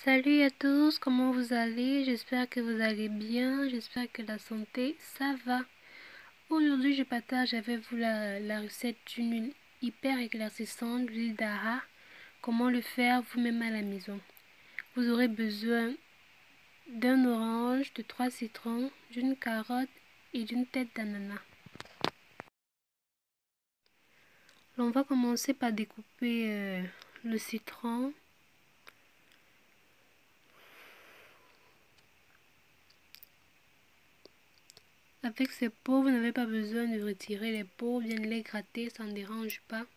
Salut à tous, comment vous allez? J'espère que vous allez bien, j'espère que la santé, ça va. Aujourd'hui, je partage avec vous la recette d'une huile hyper éclaircissante, l'huile d'ara. Comment le faire vous-même à la maison. Vous aurez besoin d'un orange, de 3 citrons, d'une carotte et d'une tête d'ananas. On va commencer par découper le citron. Avec ces peaux, vous n'avez pas besoin de retirer les peaux, bien les gratter, ça ne dérange pas.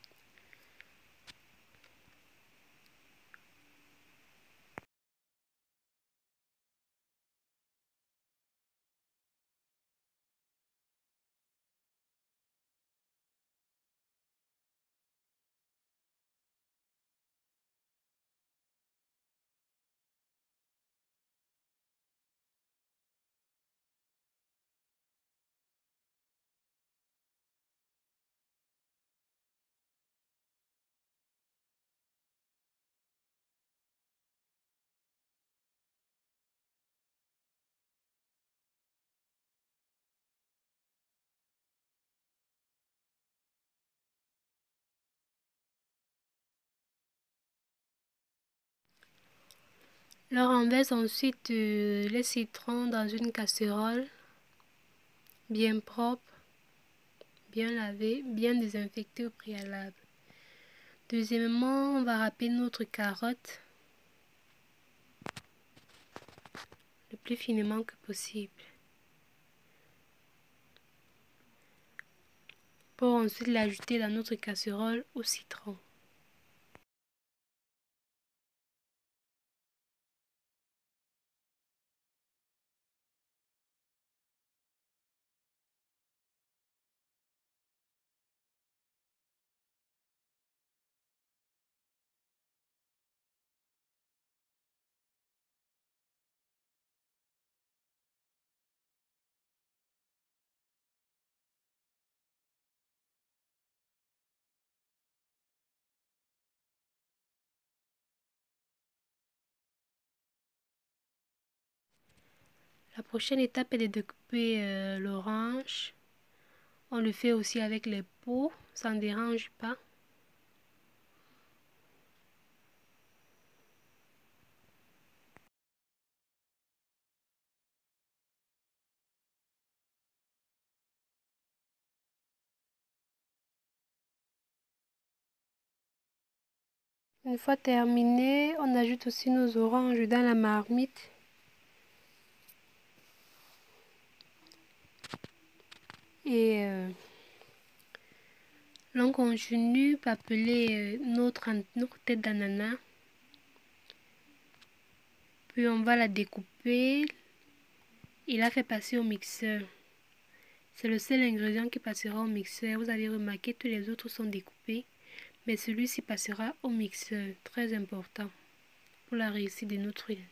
On renverse ensuite les citrons dans une casserole bien propre, bien lavée, bien désinfectée au préalable. Deuxièmement, on va râper notre carotte le plus finement que possible pour ensuite l'ajouter dans notre casserole au citron. La prochaine étape est de découper l'orange. On le fait aussi avec les peaux, ça ne dérange pas. Une fois terminé, on ajoute aussi nos oranges dans la marmite. Et l'on continue par peler notre tête d'ananas. Puis on va la découper et la faire passer au mixeur. C'est le seul ingrédient qui passera au mixeur. Vous avez remarqué, tous les autres sont découpés. Mais celui-ci passera au mixeur. Très important pour la réussite de notre huile.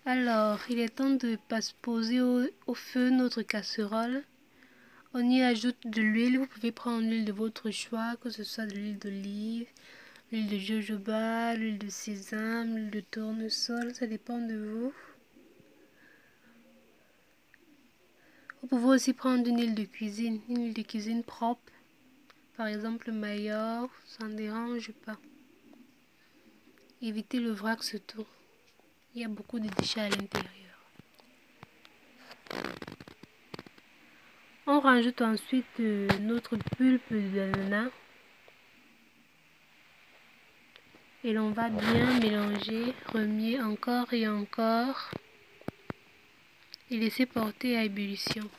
Alors, il est temps de poser au feu notre casserole. On y ajoute de l'huile. Vous pouvez prendre l'huile de votre choix, que ce soit de l'huile d'olive, l'huile de jojoba, l'huile de sésame, l'huile de tournesol, ça dépend de vous. Vous pouvez aussi prendre une huile de cuisine propre. Par exemple, Maillot, ça ne dérange pas. Évitez le vrac surtout. Il y a beaucoup de déchets à l'intérieur. On rajoute ensuite notre pulpe d'ananas. Et l'on va bien mélanger, remuer encore et encore. Et laisser porter à ébullition.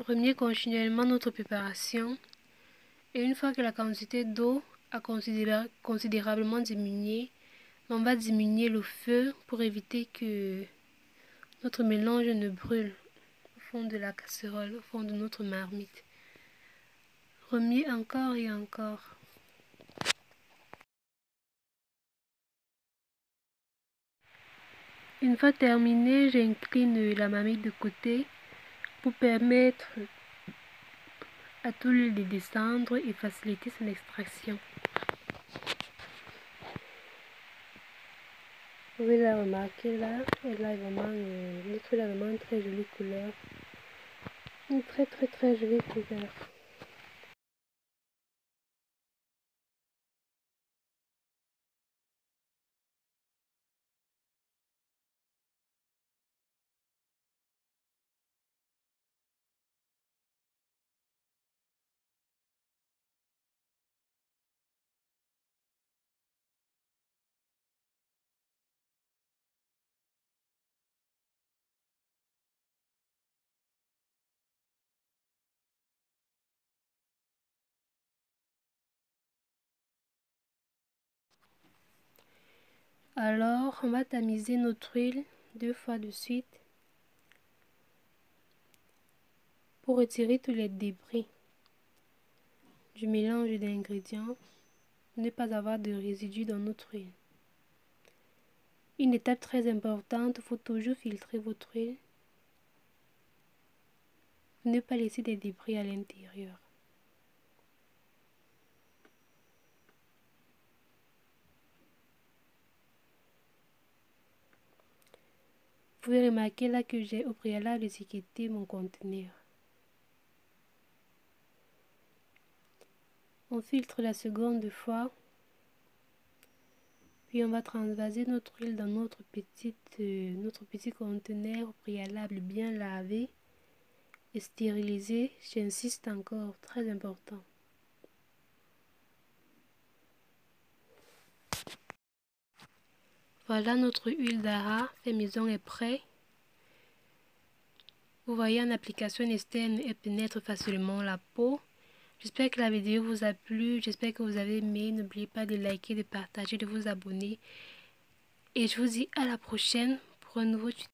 Remuer continuellement notre préparation. Et une fois que la quantité d'eau a considérablement diminué, on va diminuer le feu pour éviter que notre mélange ne brûle au fond de la casserole, au fond de notre marmite. Remuer encore et encore. Une fois terminé, j'incline la marmite de côté pour permettre à tout l'huile de descendre et faciliter son extraction. Vous pouvez la remarquer là, elle a vraiment, notre huile a vraiment une très jolie couleur. Une très jolie couleur. Alors, on va tamiser notre huile 2 fois de suite pour retirer tous les débris du mélange d'ingrédients, ne pas avoir de résidus dans notre huile. Une étape très importante, il faut toujours filtrer votre huile, ne pas laisser des débris à l'intérieur. Vous pouvez remarquer là que j'ai au préalable étiqueté mon conteneur. On filtre la seconde fois, puis on va transvaser notre huile dans notre petit conteneur au préalable bien lavé et stérilisé. J'insiste encore, très important. Voilà, notre huile d'ara fait maison est prêt. Vous voyez, en application externe, elle pénètre facilement la peau. J'espère que la vidéo vous a plu, j'espère que vous avez aimé. N'oubliez pas de liker, de partager, de vous abonner. Et je vous dis à la prochaine pour un nouveau tuto.